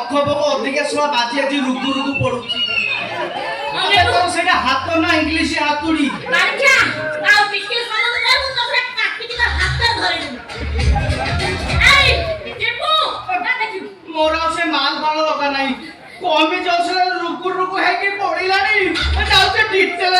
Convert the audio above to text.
ବକ ବକ ଅଧିକା ସମୟ ବାଜି ଆଜି ରୁଗୁ ରୁଗୁ ପଡୁଛି। ସେଇଟା ହାତ ନା ଇଂଲିଶ ହାତୁଡି। ମୋର ଆଉ ସେ ମାଲ ଫାଳ ଦରକାର ନାହିଁ। କମି ଯାଉଛି ରୁଗୁ ରୁଗୁ ହେଇକି ପଡିଲାଣି। ଯାଉଛି ଡିଟେଲ